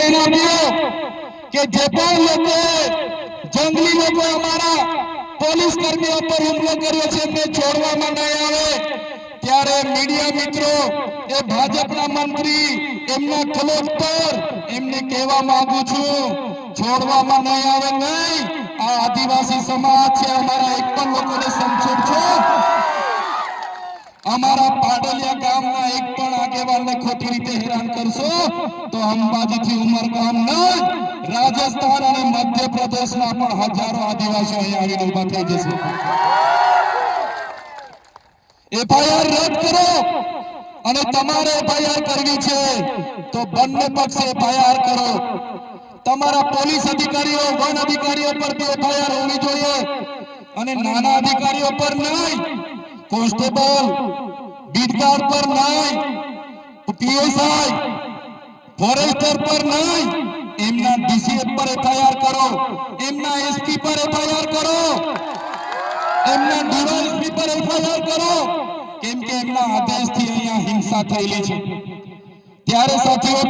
નિવેદન આપ્યું કે જે પણ લોકો જંગલી લોકો અમારા પોલીસ કર્મીઓ પર હુમલો કર્યો છે એમને છોડવામાં નહીં આવે ત્યારે મીડિયા મિત્રો એ ભાજપના મંત્રી એમના કલેક્ટર એમને કહેવા માંગુ છું છોડવામાં નહીં આવે નહીં આ આદિવાસી સમાજ છે અમારા એક પણ લોકોને સમજો અમારા પાડલિયા ગામના એક પણ આગેવાનને ખોટી રીતે હેરાન કરશો તો અંબાજીથી ઉમરગામ નહીં રાજસ્થાન અને મધ્યપ્રદેશના પણ હજારો આદિવાસીઓ અહીં આવીને ઉભા થઈ જશે એફઆઈઆર રદ કરો અને તમારે એફઆઈઆર કરવી છે તો બંને પક્ષે એફઆઈઆર કરો તમારા પોલીસ અધિકારીઓ વન અધિકારીઓ પર બી એફઆઈઆર હોવી જોઈએ અને નાના અધિકારીઓ પર નહીં કોન્સ્ટેબલ બીટગાર્ડ પર નહીં પીએસઆઈ ફોરેસ્ટર પર નહીં એમના ડીસીએફ પર એફઆઈઆર કરો એમના એસપી પર એફઆઈઆર કરો એમના ડીવાયએસપી પર એફઆઈઆર કરો કેમ કે એમના આદેશથી અહીંયા હિંસા થયેલી છે ત્યારે સાથીઓ